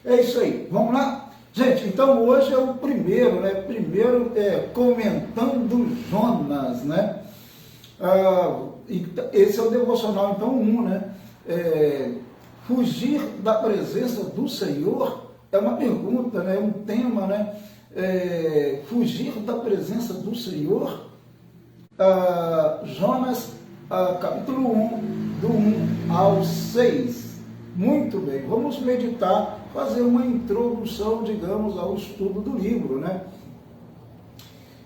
É isso aí, vamos lá? Gente, então hoje é o primeiro, né? Primeiro comentando Jonas, né? Esse é o devocional, então, 1, né? Fugir da presença do Senhor é uma pergunta, né? É um tema, né? Fugir da presença do Senhor. Jonas, capítulo 1, do 1 ao 6. Muito bem, vamos meditar, fazer uma introdução, digamos, ao estudo do livro, né?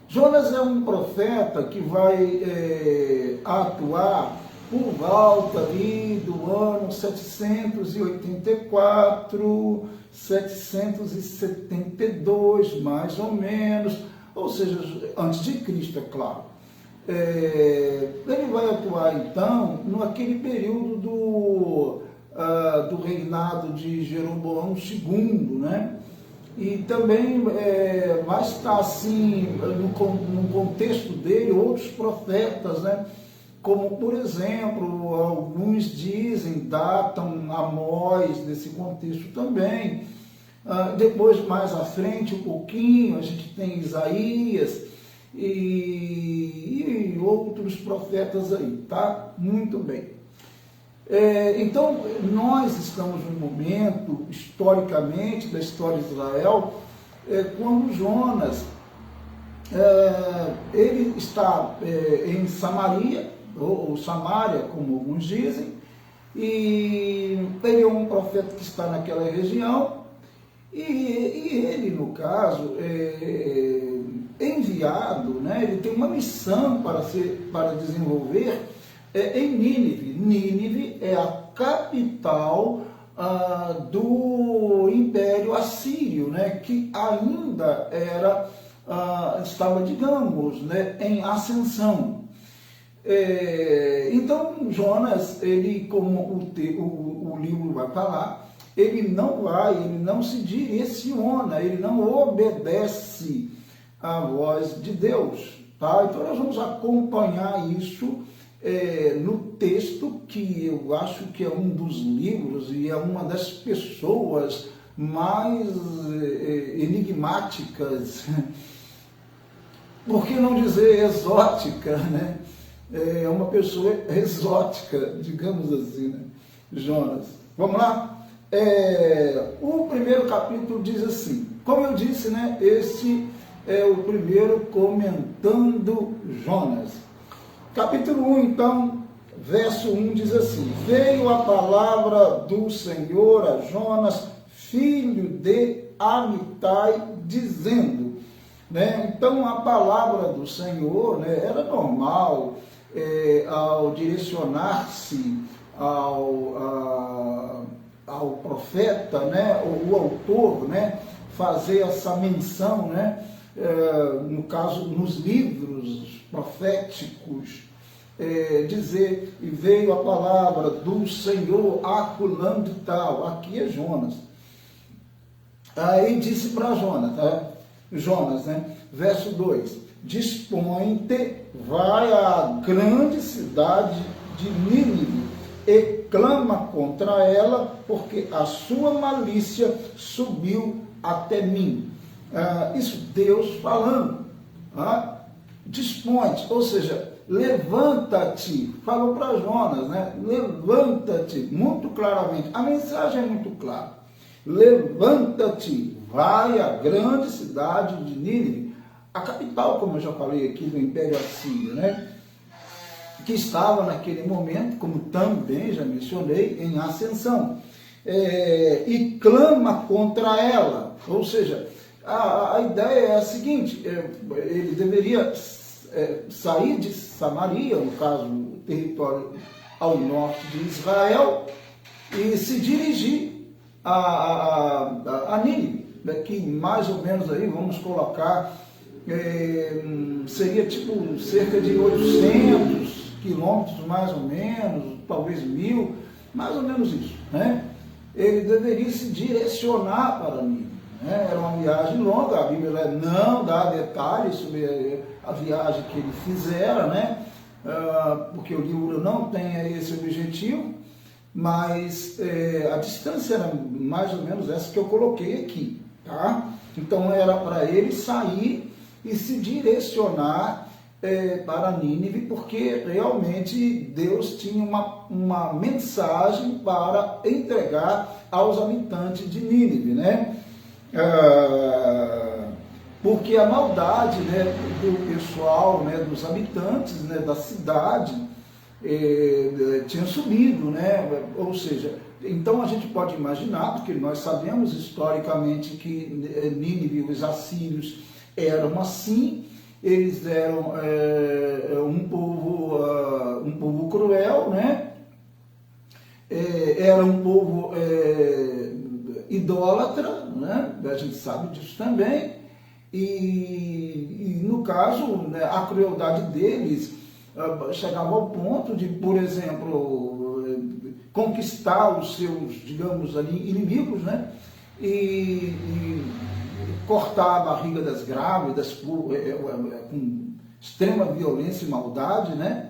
Jonas é um profeta que vai atuar por volta ali do ano 784, 772, mais ou menos, ou seja, antes de Cristo, é claro. Ele vai atuar, então, naquele período do reinado de Jeroboão II, né? E também vai estar, assim, no contexto dele, outros profetas, né? Como, por exemplo, alguns dizem, datam Amós desse contexto também. Depois, mais à frente, um pouquinho, a gente tem Isaías e outros profetas aí, tá? Muito bem. Então, nós estamos num momento, historicamente, da história de Israel, quando Jonas, ele está em Samaria, ou Samaria, como alguns dizem, e ele é um profeta que está naquela região, e ele, no caso, enviado, né, ele tem uma missão para desenvolver em Nínive. Nínive é a capital do Império Assírio, né, que ainda estava, digamos, né, em ascensão. Então, Jonas, ele, como o livro vai falar, ele não se direciona, ele não obedece à voz de Deus, tá? Então, nós vamos acompanhar isso no texto, que eu acho que é um dos livros e é uma das pessoas mais enigmáticas, por que não dizer exótica, né? É uma pessoa exótica, digamos assim, né? Jonas. Vamos lá? O primeiro capítulo diz assim, como eu disse, né? Esse é o primeiro comentando Jonas. Capítulo 1, então, verso 1 diz assim: Veio a palavra do Senhor a Jonas, filho de Amitai, dizendo, né? Então, a palavra do Senhor, né, era normal, ao direcionar-se ao profeta, né, o autor, né, fazer essa menção, né, no caso, nos livros proféticos, dizer, e veio a palavra do Senhor a fulano de tal, aqui é Jonas. Aí disse para Jonas, tá? Jonas, né? Verso 2, dispõe-te, vai à grande cidade de Nínive e clama contra ela, porque a sua malícia subiu até mim. Isso Deus falando. Dispõe-te, ou seja, levanta-te, falou para Jonas, né? Levanta-te, muito claramente, a mensagem é muito clara, levanta-te, vai à grande cidade de Nínive, a capital, como eu já falei aqui, do Império Assírio, né? Que estava naquele momento, como também já mencionei, em ascensão, e clama contra ela, ou seja, a ideia é a seguinte, ele deveria sair de Samaria, no caso, o território ao norte de Israel, e se dirigir a Nínive, que mais ou menos aí, vamos colocar, seria tipo cerca de 800 quilômetros, mais ou menos, talvez 1.000, mais ou menos isso, né? Ele deveria se direcionar para Nínive, né? Era uma viagem longa, a Bíblia não dá detalhes sobre a viagem que ele fizera, né? Porque o livro não tem esse objetivo, mas a distância era mais ou menos essa que eu coloquei aqui, tá? Então era para ele sair e se direcionar para Nínive, porque realmente Deus tinha uma mensagem para entregar aos habitantes de Nínive, né? Porque a maldade, né, do pessoal, né, dos habitantes, né, da cidade tinha subido, né? Ou seja, então a gente pode imaginar, porque nós sabemos historicamente que Nínive, os assírios eram assim. Eles eram um povo cruel, né? Era um povo idólatra, né? A gente sabe disso também. E no caso, né, a crueldade deles chegava ao ponto de, por exemplo, conquistar os seus, digamos ali, inimigos, né? E cortar a barriga das grávidas com extrema violência e maldade, né?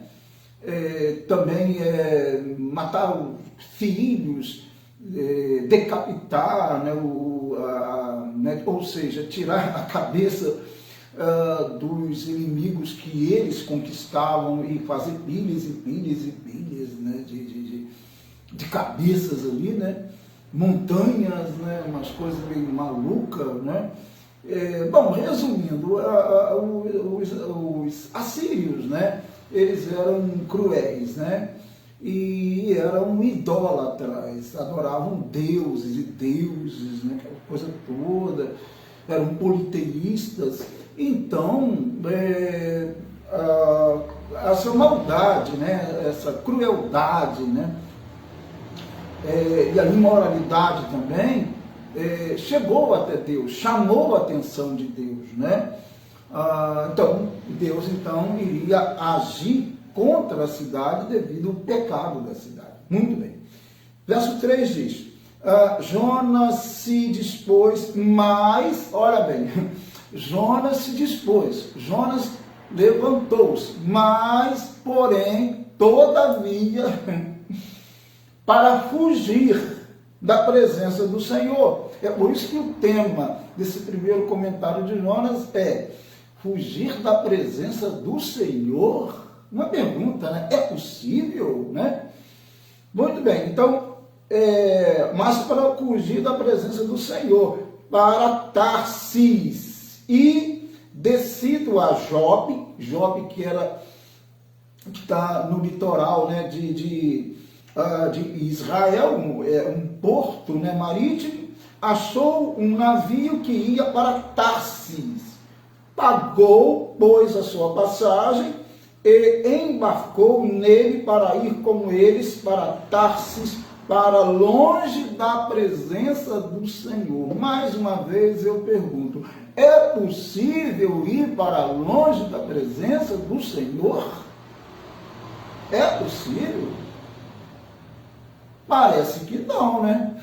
Também matar os filhos, decapitar, né? Ou seja, tirar a cabeça dos inimigos que eles conquistavam e fazer pilhas e pilhas e pilhas, né? de cabeças ali, né? Montanhas, né? Umas coisas meio malucas, né? Bom, resumindo, os assírios, né? Eles eram cruéis, né? E eram idólatras, adoravam deuses e deuses, né? Aquela coisa toda, eram politeístas. Então, essa maldade, né? Essa crueldade, né? E a imoralidade também, chegou até Deus, chamou a atenção de Deus, né? Então, Deus iria agir contra a cidade devido ao pecado da cidade. Muito bem. Verso 3 diz, Jonas se dispôs, mas, olha bem, Jonas se dispôs, Jonas levantou-se, mas, porém, todavia, para fugir da presença do Senhor. É por isso que o tema desse primeiro comentário de Jonas é fugir da presença do Senhor? Uma pergunta, né? É possível, né? Muito bem, então, mas para fugir da presença do Senhor, para Tarsis, e descido a Jope que está no litoral, né, de Israel, um porto, né, marítimo, achou um navio que ia para Tarsis. Pagou, pois, a sua passagem e embarcou nele para ir com eles para Tarsis, para longe da presença do Senhor. Mais uma vez eu pergunto, é possível ir para longe da presença do Senhor? É possível? Parece que não, né?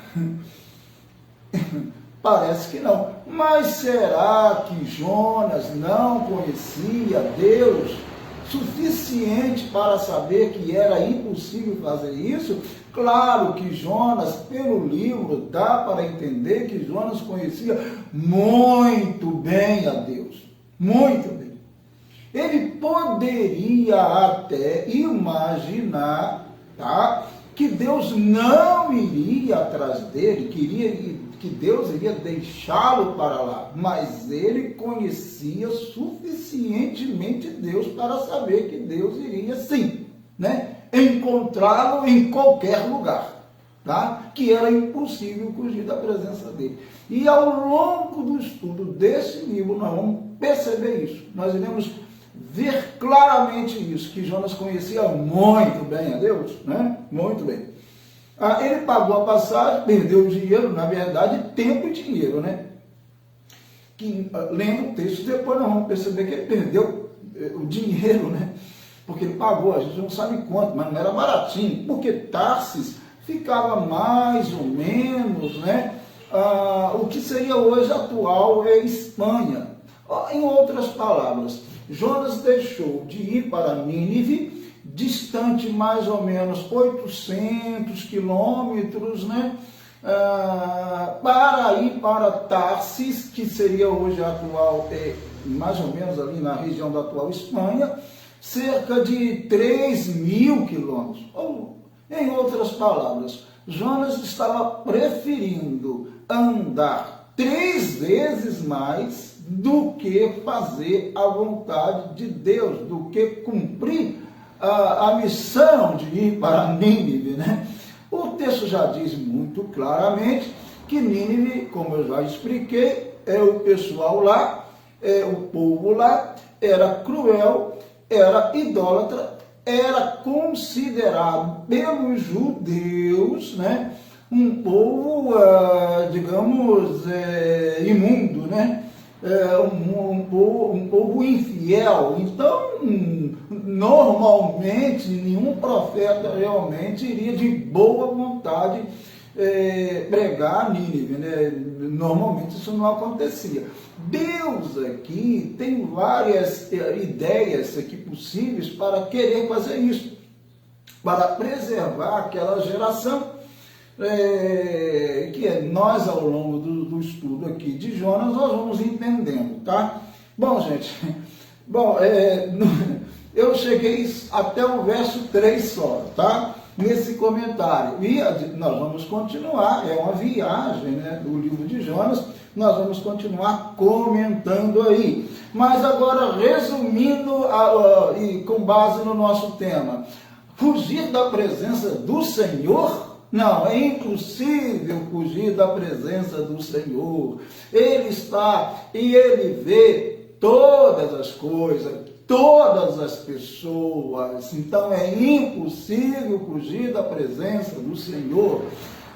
Parece que não. Mas será que Jonas não conhecia Deus suficiente para saber que era impossível fazer isso? Claro que Jonas, pelo livro, dá para entender que Jonas conhecia muito bem a Deus. Muito bem. Ele poderia até imaginar, tá, que Deus não iria atrás dele, que Deus iria deixá-lo para lá, mas ele conhecia suficientemente Deus para saber que Deus iria sim, né, encontrá-lo em qualquer lugar, tá? Que era impossível fugir da presença dele. E ao longo do estudo desse livro nós vamos perceber isso, nós iremos ver claramente isso, que Jonas conhecia muito bem a Deus, né? Muito bem. Ele pagou a passagem, perdeu o dinheiro, na verdade, tempo e dinheiro, né? Que, lendo o texto, depois nós vamos perceber que ele perdeu o dinheiro, né? Porque ele pagou, a gente não sabe quanto, mas não era baratinho, porque Tarsis ficava mais ou menos, né? O que seria hoje atual é Espanha. Em outras palavras, Jonas deixou de ir para Nínive, distante mais ou menos 800 quilômetros, né? Para ir para Tarsis, que seria hoje a atual, mais ou menos ali na região da atual Espanha, cerca de 3.000 quilômetros. Ou, em outras palavras, Jonas estava preferindo andar 3 vezes mais do que fazer a vontade de Deus, do que cumprir a missão de ir para Nínive, né? O texto já diz muito claramente que Nínive, como eu já expliquei, o pessoal lá, o povo lá, era cruel, era idólatra, era considerado pelos judeus, né, um povo, digamos, imundo, né? Um povo infiel. Então, normalmente, nenhum profeta realmente iria de boa vontade pregar a Nínive, né? Normalmente isso não acontecia. Deus aqui tem várias ideias aqui possíveis para querer fazer isso, para preservar aquela geração. Que nós, ao longo do estudo aqui de Jonas, nós vamos entendendo, tá? Bom, gente, eu cheguei até o verso 3 só, tá? Nesse comentário, e nós vamos continuar, é uma viagem, né, do livro de Jonas, nós vamos continuar comentando aí. Mas agora, resumindo, e com base no nosso tema, fugir da presença do Senhor? Não, é impossível fugir da presença do Senhor. Ele está e Ele vê todas as coisas, todas as pessoas. Então é impossível fugir da presença do Senhor.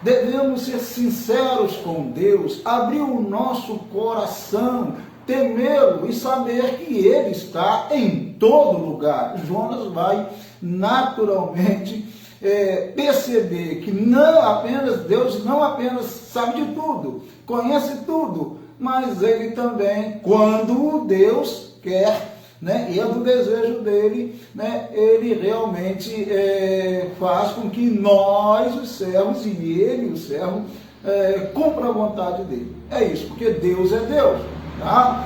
Devemos ser sinceros com Deus, abrir o nosso coração, temê-lo e saber que Ele está em todo lugar. Jonas vai naturalmente perceber que Deus não apenas sabe de tudo, conhece tudo, mas Ele também, quando Deus quer, né, e é do desejo dele, né, Ele realmente faz com que nós, os servos, e Ele, o servo, cumpra a vontade dele. É isso, porque Deus é Deus. Tá?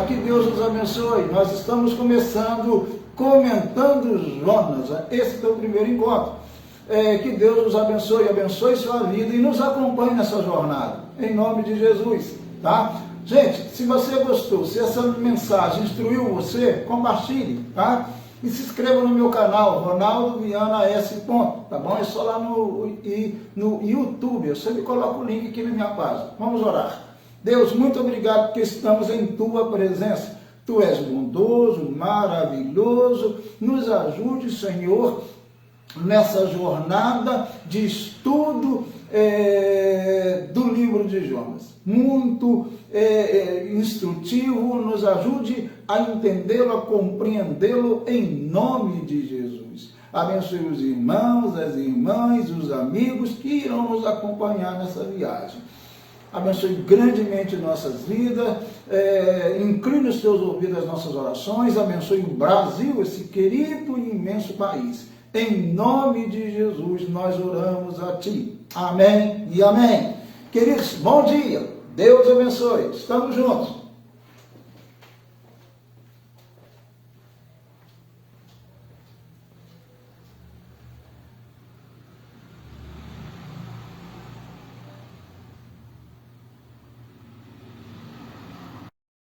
Que Deus nos abençoe. Nós estamos começando comentando Jonas. Esse é o primeiro encontro. Que Deus nos abençoe, abençoe sua vida e nos acompanhe nessa jornada. Em nome de Jesus. Tá? Gente, se você gostou, se essa mensagem instruiu você, compartilhe, tá? E se inscreva no meu canal, Ronaldo Viana S. Tá bom? É só lá no YouTube. Eu sempre coloco o link aqui na minha página. Vamos orar. Deus, muito obrigado porque estamos em Tua presença. Tu és bondoso, maravilhoso. Nos ajude, Senhor, nessa jornada de estudo do livro de Jonas. Muito instrutivo, nos ajude a entendê-lo, a compreendê-lo em nome de Jesus. Abençoe os irmãos, as irmãs, os amigos que irão nos acompanhar nessa viagem. Abençoe grandemente nossas vidas, incline os teus ouvidos às nossas orações, abençoe o Brasil, esse querido e imenso país. Em nome de Jesus nós oramos a Ti. Amém e amém. Queridos, bom dia. Deus abençoe. Estamos juntos.